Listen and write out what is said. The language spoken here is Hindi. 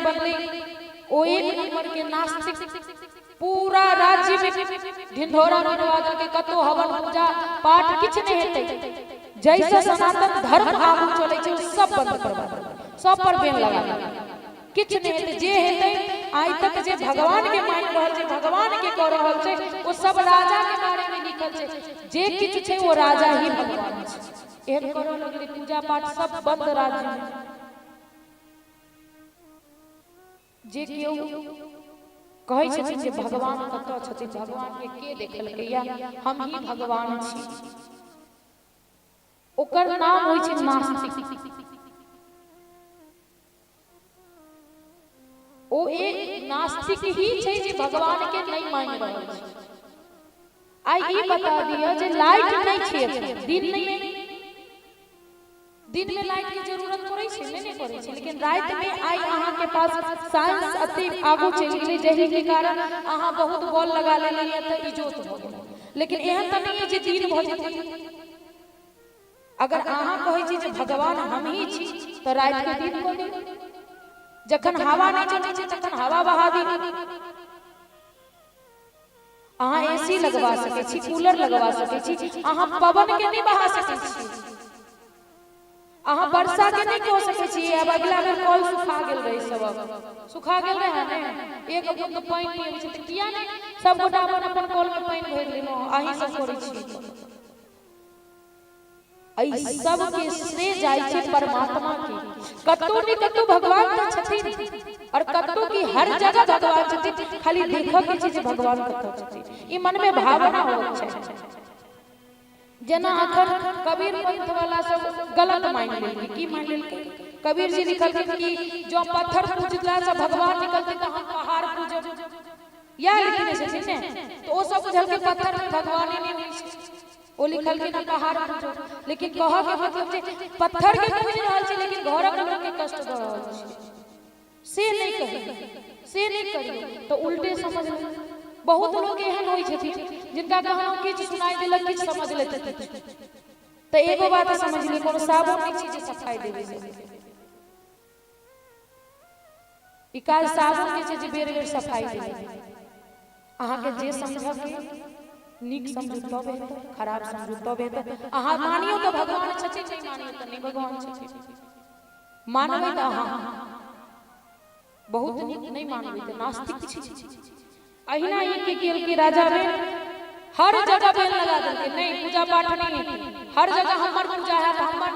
बनले ओ एक नंबर के नास्तिक पूरा राज्य में ढिंढोरा पिटवा के कतो हवन पूजा पाठ किछ नहीं हेतै जैसे सनातन धर्म आगू चले छै सब बंद करवा सब पर बैन लगा किछ नहीं हेतै जे हेतै आइ तक जे भगवान के मान रहल छै भगवान के कह रहल छै वो सब राजा के बारे में लिखल छै जे किछ छै वो राजा ही भगवान छै एहन करऽ लगले पूजा पाठ सब बंद राज्य में जे केओ कहै छथिन जे भगवान कतऽ छथिन भगवान के देखलकैया हम ही भगवान छी ओकर नाम होय छै नास्तिक ओ एक नास्तिक ही छै जे भगवान के नहीं मान रहल छै आइ ई बता दिया जे लाइट नहीं छै दिन में लाइट की जरूरत पड़ै छै नहीं पड़ै छै लेकिन रात में आई अहाँ के पास साइंस अति आगू चल गेलै जहि के कारण अहाँ बहुत बॉल लगा लेलियै त इजोत भ गेल लेकिन एहन त नहीं है जे दिन भ जेतै अगर अहाँ कहै छी जे भगवान हम ही छी तो रात के दिन को दे जखन हवा नहीं चलै छै तखन हवा बहा दी अहाँ एसी लगवा सकै छी कूलर लगवा सकै छी अहाँ पवन के नहीं बहा सकै छी अहाँ वर्षा के नहीं कह सकै छी अब अगला बेर कल सुखा गेल रही सब सुखा गेल रहे ने एक बूंद पानी नहीं होय छै त किया नहीं सब गोटा अपन कल में पानी भर लेनो अहीं सब करै छी आई सब के श्रेय जाय छै परमात्मा के कतो नहीं कतो भगवान त छथिन और कतो की हर जगह भगवान छथिन खाली देखो के चीज भगवान कतो छथिन ई मन में भावना होय छै जना अखन कबीर पंथ वाला सब गलत मान लेलकै की मान लेलकै कबीर जी लिखलखिन कि जो पत्थर पूजला से भगवान निकलते त हम पहाड़ पूजब या लिखने छथिन ने तो ओ सब बुझल के पत्थर में भगवान ही नहीं छै ओ लिखल के ना पहाड़ पूजो लेकिन कह के मतलब जे पत्थर के पूज रहल छै लेकिन घरक लोग के कष्ट द रहल छै से नहीं कही से नहीं करी तो उल्टे समझ ले बहुत लोग एहन होय छथिन जिनका कहनो किछ सुनाई देलक किछ समझ लेते त एगो बात समझ ले कोनो साबुन नहीं चीज सफाई देबे से ई काल साबुन के चीज बेर बेर सफाई देबे अहाँ के जे समझ के नीक समझ तबे खराब समझ तबे अहाँ मानियो तो भगवान छथिन नहीं मानियो तो नहीं भगवान छथिन मानबै त अहाँ बहुत नीक नहीं मानबै त नास्तिक छी अहिना ही के गेल के राजा में हर जगह बेल लगा देलके नहीं पूजा पाठ नहीं है हर जगह हमर पूजा है हमर